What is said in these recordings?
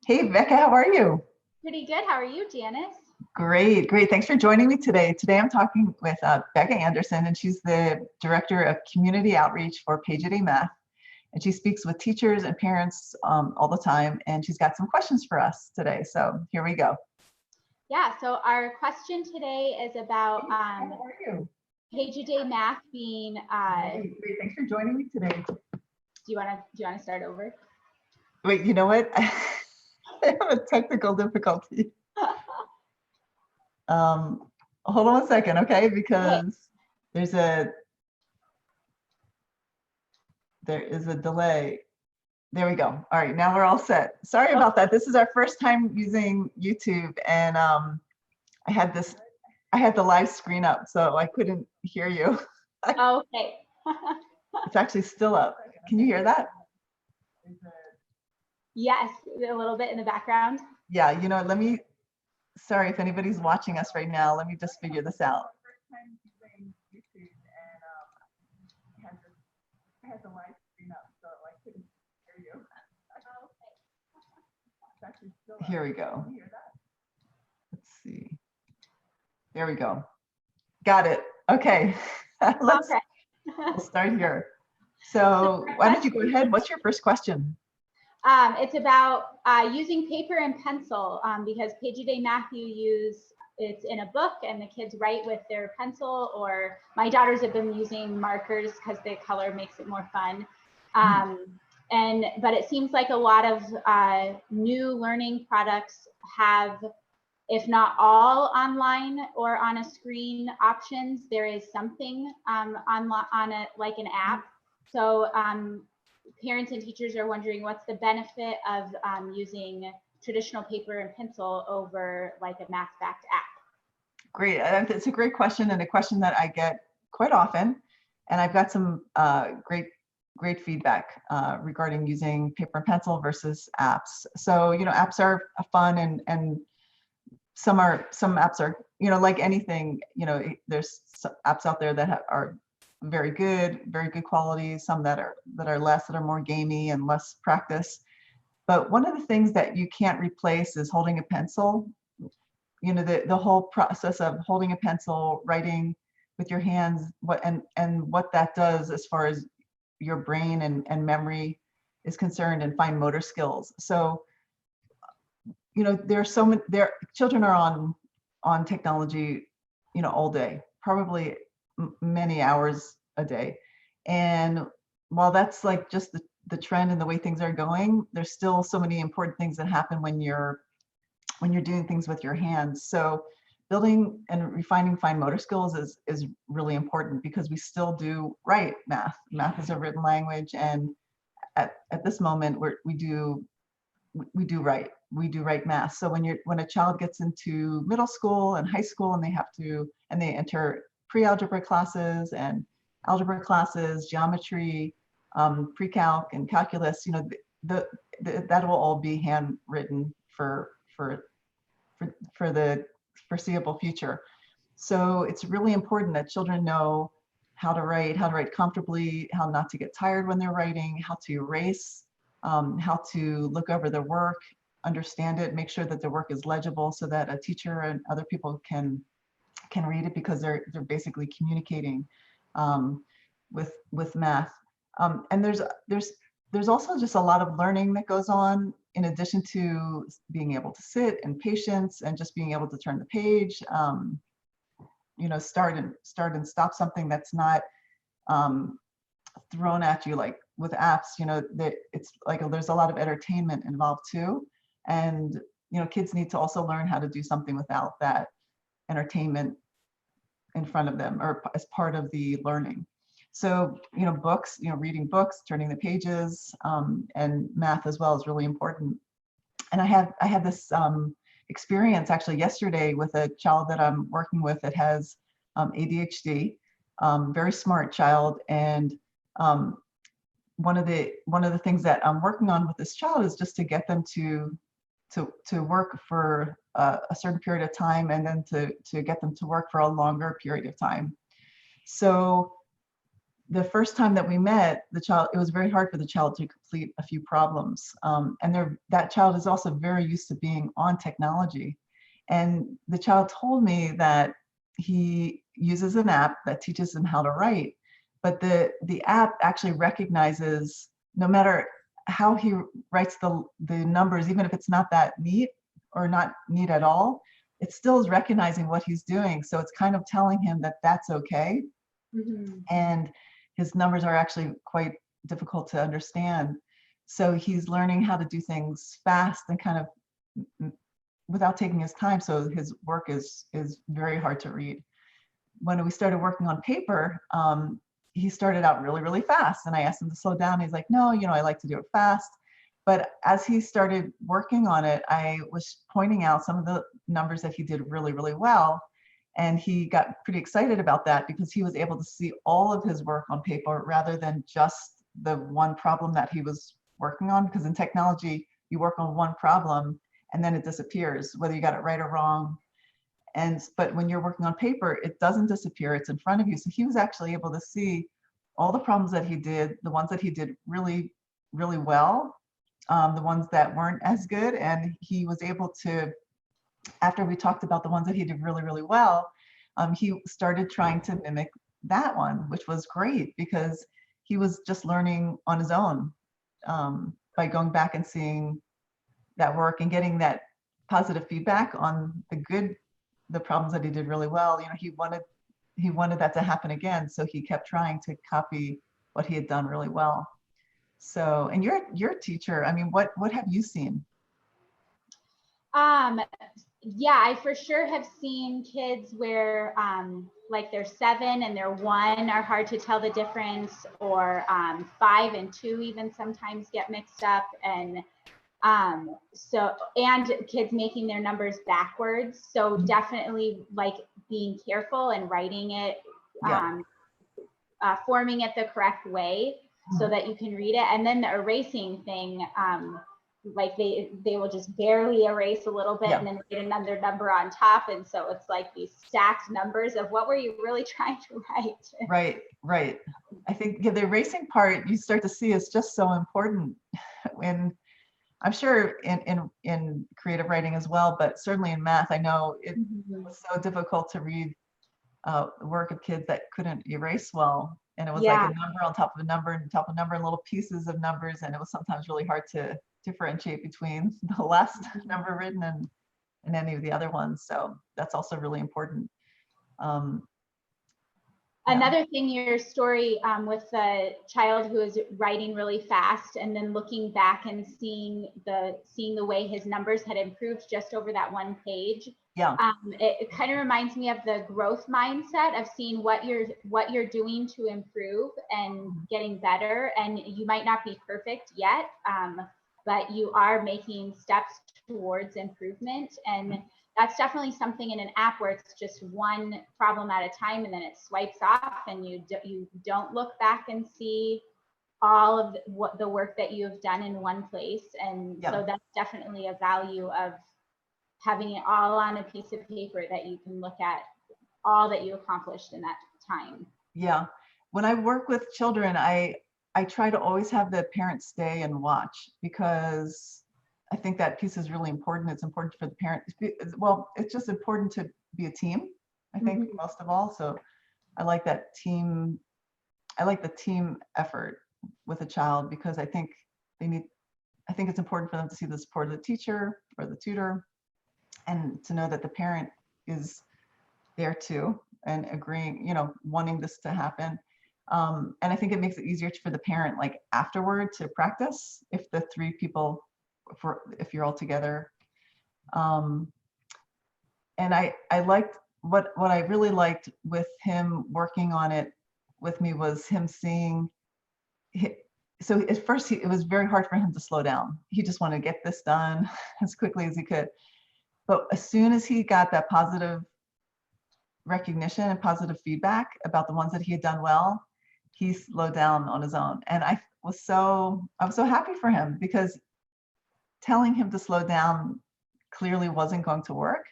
Hey, Becca, how are you? Pretty good. How are you, Janice? Great, great. Thanks for joining me today. Today I'm talking with Becca Anderson, and she's the Director of Community Outreach for Page a Day Math. And she speaks with teachers and parents all the time, and she's got some questions for us today. So here we go. Yeah, so our question today is about How are you? Page a Day Math being. Great, great. Thanks for joining me today. Do you want to start over? Wait, you know what? I have a technical difficulty. Hold on a second, okay? Because there is a delay. There we go. All right, now we're all set. Sorry about that. This is our first time using YouTube, and I had the live screen up, so I couldn't hear you. Okay. It's actually still up. Can you hear that? Yes, a little bit in the background. Yeah, sorry if anybody's watching us right now. Let me just figure this out. I had the live screen up, so I couldn't hear you. Here we go. Let's see. There we go. Got it. Okay. We'll start here. So why don't you go ahead? What's your first question? It's about using paper and pencil because Page a Day Math it's in a book and the kids write with their pencil, or my daughters have been using markers because the color makes it more fun. But it seems like a lot of new learning products have, if not all online or on a screen options, there is something on it like an app. So parents and teachers are wondering what's the benefit of using traditional paper and pencil over like a math-backed app. Great, it's a great question, and a question that I get quite often, and I've got some great feedback regarding using paper and pencil versus apps. So apps are fun, and some apps are like anything. There's some apps out there that are very good quality, some that are less, that are more gamey and less practice. But one of the things that you can't replace is holding a pencil. The whole process of holding a pencil, writing with your hands, what that does as far as your brain and memory is concerned, and fine motor skills. So there's so many children are on technology all day, probably many hours a day. And while that's like just the trend and the way things are going, there's still so many important things that happen when you're doing things with your hands. So building and refining fine motor skills is really important, because we still do write math. Math is a written language, and at this moment we do write math. So when a child gets into middle school and high school, and they enter pre-algebra classes and algebra classes, geometry, pre-calc and calculus, that will all be handwritten for the foreseeable future. So it's really important that children know how to write comfortably, how not to get tired when they're writing, how to erase, how to look over their work, understand it, make sure that the work is legible so that a teacher and other people can read it, because they're basically communicating with math. And there's also just a lot of learning that goes on, in addition to being able to sit and patience and just being able to turn the page, start and stop something that's not thrown at you like with apps. That it's like there's a lot of entertainment involved too, and kids need to also learn how to do something without that entertainment in front of them or as part of the learning. So books, reading books, turning the pages, and math as well is really important. And I had this experience actually yesterday with a child that I'm working with that has ADHD, very smart child. And one of the things that I'm working on with this child is just to get them to work for a certain period of time, and then to get them to work for a longer period of time. So the first time that we met, the child, it was very hard for the child to complete a few problems. And that child is also very used to being on technology. And the child told me that he uses an app that teaches him how to write, but the app actually recognizes no matter how he writes the numbers, even if it's not that neat or not neat at all, it still is recognizing what he's doing. So it's kind of telling him that that's okay. Mhm. And his numbers are actually quite difficult to understand. So he's learning how to do things fast and kind of without taking his time. So his work is very hard to read. When we started working on paper, he started out really, really fast. And I asked him to slow down. He's like, no, I like to do it fast. But as he started working on it, I was pointing out some of the numbers that he did really, really well. And he got pretty excited about that because he was able to see all of his work on paper rather than just the one problem that he was working on. Because in technology, you work on one problem and then it disappears, whether you got it right or wrong. But when you're working on paper, it doesn't disappear, it's in front of you. So he was actually able to see all the problems that he did, the ones that he did really, really well, the ones that weren't as good. And he was able to, after we talked about the ones that he did really, really well, he started trying to mimic that one, which was great because he was just learning on his own by going back and seeing that work and getting that positive feedback on the problems that he did really well. He wanted that to happen again, so he kept trying to copy what he had done really well. So, and you're a teacher. I mean, what have you seen? Yeah, I for sure have seen kids where like they're 7 and they're 1 are hard to tell the difference, or 5 and 2 even sometimes get mixed up. And and kids making their numbers backwards. So definitely like being careful and writing it, Yeah. forming it the correct way so that you can read it. And then the erasing thing, like they will just barely erase a little bit and then get another number on top. And so it's like these stacked numbers of what were you really trying to write? Right. I think the erasing part you start to see is just so important when, I'm sure in creative writing as well, but certainly in math, I know it was so difficult to read work of kids that couldn't erase well. And it was like a number on top of a number and top of a number and little pieces of numbers. And it was sometimes really hard to differentiate between the last number written and any of the other ones. So that's also really important. Another thing, your story with the child who is writing really fast and then looking back and seeing the way his numbers had improved just over that one page. It kind of reminds me of the growth mindset of seeing what you're doing to improve and getting better. And you might not be perfect yet, but you are making steps towards improvement. And that's definitely something in an app where it's just one problem at a time and then it swipes off and you don't look back and see all of the work that you have done in one place. And so that's definitely a value of having it all on a piece of paper that you can look at all that you accomplished in that time. Yeah. When I work with children, I try to always have the parents stay and watch because I think that piece is really important. It's important for the parent. Well, it's just important to be a team, I think, most of all. So I like that team. I like the team effort with a child because I think it's important for them to see the support of the teacher or the tutor and to know that the parent is there too and agreeing, wanting this to happen. And I think it makes it easier for the parent, like afterward, to practice if the 3 people, if you're all together. And I liked what I really liked with him working on it with me was him seeing. So at first it was very hard for him to slow down. He just wanted to get this done as quickly as he could. But as soon as he got that positive recognition and positive feedback about the ones that he had done well, he slowed down on his own. And I was so happy for him because telling him to slow down clearly wasn't going to work.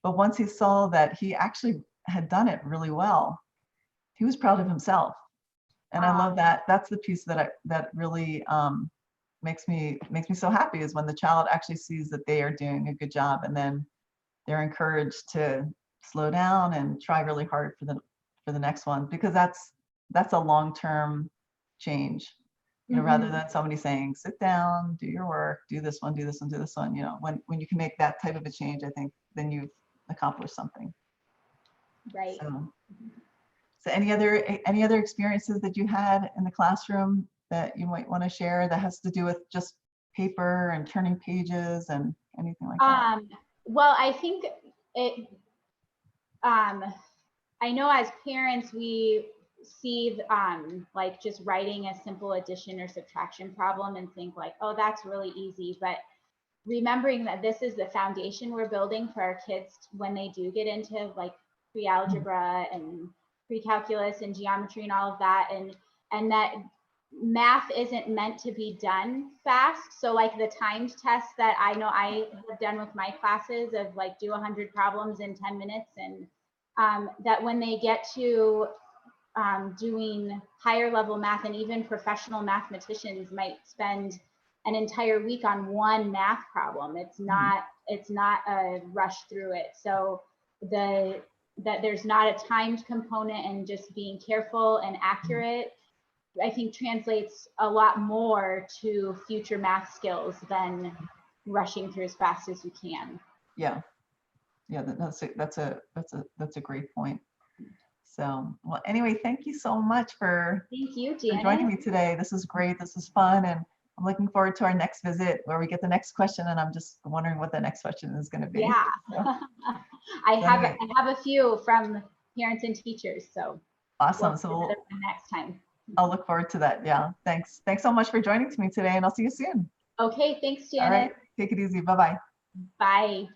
But once he saw that he actually had done it really well, he was proud of himself. And I love that. That's the piece that really makes me so happy, is when the child actually sees that they are doing a good job, and then they're encouraged to slow down and try really hard for the next one, because that's a long-term change. Rather than somebody saying, sit down, do your work, do this one, do this one, do this one. When you can make that type of a change, I think then you've accomplished something. Right. So any other experiences that you had in the classroom that you might want to share that has to do with just paper and turning pages and anything like that? Well, I think it, I know as parents, we see like just writing a simple addition or subtraction problem and think like, oh, that's really easy. But remembering that this is the foundation we're building for our kids when they do get into like pre-algebra and pre-calculus and geometry and all of that, and that math isn't meant to be done fast. So like the timed tests that I know I have done with my classes of like do 100 problems in 10 minutes, and that when they get to doing higher level math, and even professional mathematicians might spend an entire week on one math problem. It's not a rush through it. So that there's not a timed component, and just being careful and accurate, I think translates a lot more to future math skills than rushing through as fast as you can. Yeah, that's a great point. So, well, anyway, thank you so much for joining me today. This is great. This is fun, and I'm looking forward to our next visit where we get the next question, and I'm just wondering what the next question is going to be. Yeah, so, I have a few from parents and teachers. So awesome. We'll so next time. I'll look forward to that. Yeah, thanks so much for joining me today, and I'll see you soon. Okay, thanks, Janet. All right, take it easy. Bye-bye. Bye.